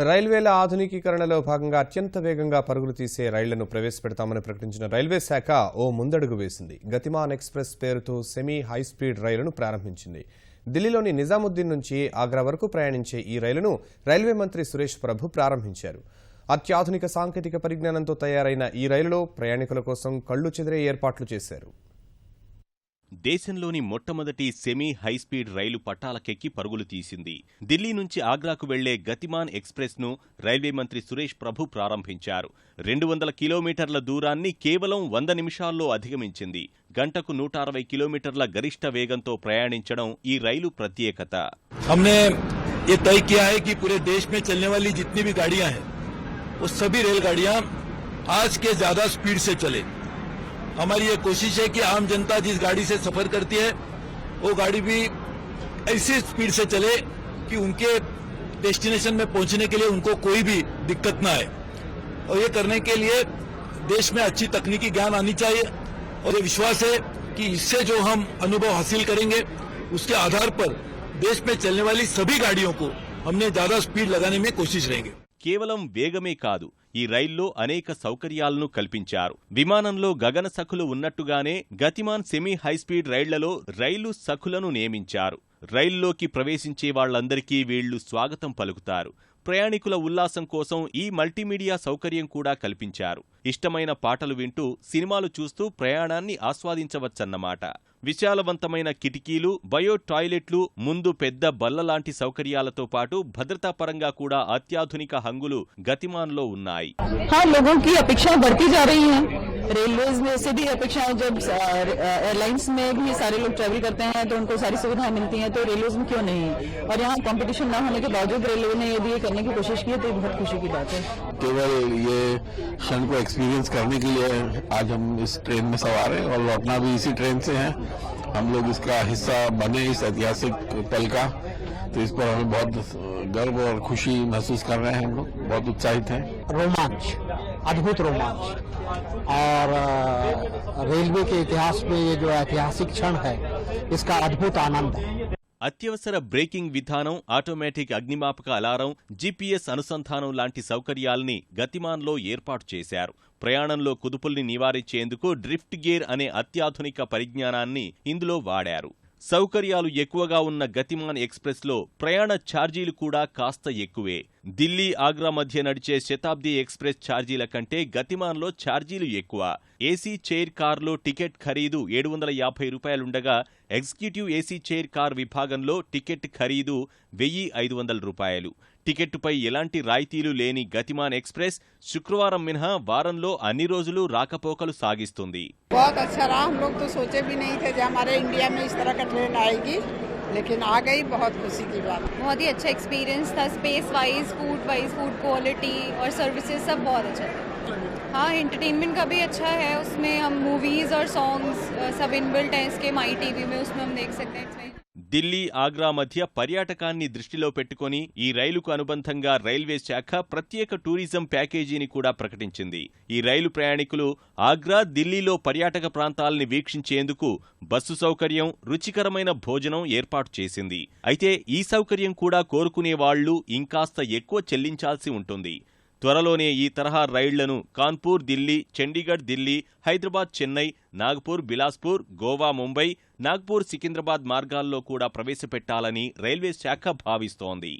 రైల్వేల ఆధునికీకరణలో భాగంగా అత్యంత వేగంగా పరుగులు తీసే రైళ్లను ప్రవేశపెడతామని ప్రకటించిన రైల్వే శాఖ ఓ ముందడుగు వేసింది. గతిమాన్ ఎక్స్ప్రెస్ పేరుతో సెమీ హైస్పీడ్ రైలును ప్రారంభించింది. ఢిల్లీలోని నిజాముద్దీన్ నుంచి ఆగ్రా వరకు ప్రయాణించే ఈ రైలును రైల్వే మంత్రి సురేష్ ప్రభు ప్రారంభించారు. అత్యాధునిక సాంకేతిక పరిజ్ఞానంతో తయారైన ఈ రైలులో ప్రయాణికుల కోసం కళ్లు చెదిరే ఏర్పాట్లు చేశారు. దేశంలోని మొట్టమొదటి సెమీ హైస్పీడ్ రైలు పట్టాలకెక్కి పరుగులు తీసింది. ఢిల్లీ నుంచి ఆగ్రాకు వెళ్లే గతిమాన్ ఎక్స్ప్రెస్ ను రైల్వే మంత్రి సురేష్ ప్రభు ప్రారంభించారు. 200 కిలోమీటర్ల దూరాన్ని కేవలం 100 నిమిషాల్లో అధిగమించింది. గంటకు 160 కిలోమీటర్ల గరిష్ట వేగంతో ప్రయాణించడం ఈ రైలు ప్రత్యేకత. हमने ये तय किया है कि पूरे देश में चलने वाली जितनी भी गाड़ियां हैं वो सभी रेलगाड़ियां आज के ज्यादा स्पीड से चले। हमारी ये कोशिश है कि आम जनता जिस गाड़ी से सफर करती है वो गाड़ी भी ऐसी स्पीड से चले कि उनके डेस्टिनेशन में पहुंचने के लिए उनको कोई भी दिक्कत ना आए। और ये करने के लिए देश में अच्छी तकनीकी ज्ञान आनी चाहिए और ये विश्वास है कि इससे जो हम अनुभव हासिल करेंगे उसके आधार पर देश में चलने वाली सभी गाड़ियों को हमने ज्यादा स्पीड लगाने में कोशिश रहेंगे। కేవలం వేగమే కాదు, ఈ రైల్లో అనేక సౌకర్యాలను కల్పించారు. విమానంలో గగన సఖులు ఉన్నట్టుగానే గతిమాన్ సెమీ హైస్పీడ్ రైళ్లలో రైలు సఖులను నియమించారు. రైల్లోకి ప్రవేశించే వాళ్లందరికీ వీళ్లు స్వాగతం పలుకుతారు. ప్రయాణికుల ఉల్లాసం కోసం ఈ మల్టీమీడియా సౌకర్యం కూడా కల్పించారు. ఇష్టమైన పాటలు వింటూ సినిమాలు చూస్తూ ప్రయాణాన్ని ఆస్వాదించవచ్చన్నమాట. విశాలవంతమైన కిటికీలు, బయో టాయిలెట్లు, ముందు పెద్ద బల్లలాంటి సౌకర్యాలతో పాటు భద్రతా పరంగా కూడా అత్యాధునిక హంగులు గతిమాన్లో ఉన్నాయి. लोगों की अपेक्षाएं बढ़ती जा रही हैं। रेलवेज में से भी अपेक्षाएं, जब एयरलाइंस में भी सारे लोग ट्रैवल करते हैं तो उनको सारी सुविधाएं मिलती हैं, तो रेलवेज में क्यों नहीं। और यहाँ कंपटीशन न होने के बावजूद रेलवे ने यदि ये करने की कोशिश की है तो ये बहुत खुशी की बात है। केवल ये क्षण को एक्सपीरियंस करने के लिए आज हम इस ट्रेन में सवार हैं और लौटना भी इसी ट्रेन से है। हम लोग इसका हिस्सा बने, इस ऐतिहासिक पल का, तो इस पर हमें बहुत गर्व और खुशी महसूस कर रहे हैं। हम लोग बहुत उत्साहित हैं। रोमांच, अद्भुत रोमांच, और रेलवे के इतिहास में ये जो ऐतिहासिक क्षण है इसका अद्भुत आनंद है। అత్యవసర బ్రేకింగ్ విధానం, ఆటోమేటిక్ అగ్నిమాపక అలారం, జీపీఎస్ అనుసంధానం లాంటి సౌకర్యాల్ని గతిమాన్లో ఏర్పాటు చేశారు. ప్రయాణంలో కుదుపుల్ని నివారించేందుకు డ్రిఫ్ట్ గేర్ అనే అత్యాధునిక పరిజ్ఞానాన్ని ఇందులో వాడారు. సౌకర్యాలు ఎక్కువగా ఉన్న గతిమాన్ ఎక్స్ప్రెస్లో ప్రయాణ ఛార్జీలు కూడా కాస్త ఎక్కువే. ఢిల్లీ ఆగ్రా మధ్య నడిచే శతాబ్ది ఎక్స్ప్రెస్ ఛార్జీల కంటే గతిమాన్లో ఛార్జీలు ఎక్కువ. ఏసీ చైర్ కార్లో టికెట్ ఖరీదు 750 రూపాయలుండగా ఎగ్జిక్యూటివ్ ఏసీ చైర్ కార్ విభాగంలో టికెట్ ఖరీదు 1500 రూపాయలు. టికెట్టుపై ఎలాంటి రాయితీలు లేని గతిమాన్ ఎక్స్ప్రెస్ శుక్రవారం మినహా వారంలో అన్ని రోజులు రాకపోకలు సాగిస్తుంది. बहुत अच्छा रहा। हम लोग तो सोचे भी नहीं थे कि हमारे इंडिया में इस तरह का ट्रेन आएगी, लेकिन आ गई। बहुत खुशी की बात। बहुत ही अच्छा एक्सपीरियंस था, स्पेस वाइज, फूड क्वालिटी और सर्विसेज सब बहुत अच्छा था। हाँ, एंटरटेनमेंट का भी अच्छा है, उसमें हम मूवीज और सॉन्ग्स सब इनबिल्ट हैं इसके माई टीवी में, उसमें हम देख सकते हैं। ఢిల్లీ ఆగ్రా మధ్య పర్యాటకాన్ని దృష్టిలో పెట్టుకుని ఈ రైలుకు అనుబంధంగా రైల్వే శాఖ ప్రత్యేక టూరిజం ప్యాకేజీని కూడా ప్రకటించింది. ఈ రైలు ప్రయాణికులు ఆగ్రా, ఢిల్లీలో పర్యాటక ప్రాంతాలని వీక్షించేందుకు బస్సు సౌకర్యం, రుచికరమైన భోజనం ఏర్పాటు చేసింది. అయితే ఈ సౌకర్యం కూడా కోరుకునే వాళ్లు ఇంకాస్త ఎక్కువ చెల్లించాల్సి ఉంటుంది. త్వరలోనే ఈ తరహా రైళ్లను కాన్పూర్ ఢిల్లీ, చండీగఢ్ ఢిల్లీ, హైదరాబాద్ చెన్నై, నాగ్పూర్ బిలాస్పూర్, గోవా ముంబై, నాగ్పూర్ సికింద్రాబాద్ మార్గాల్లో కూడా ప్రవేశపెట్టాలని రైల్వే శాఖ భావిస్తోంది.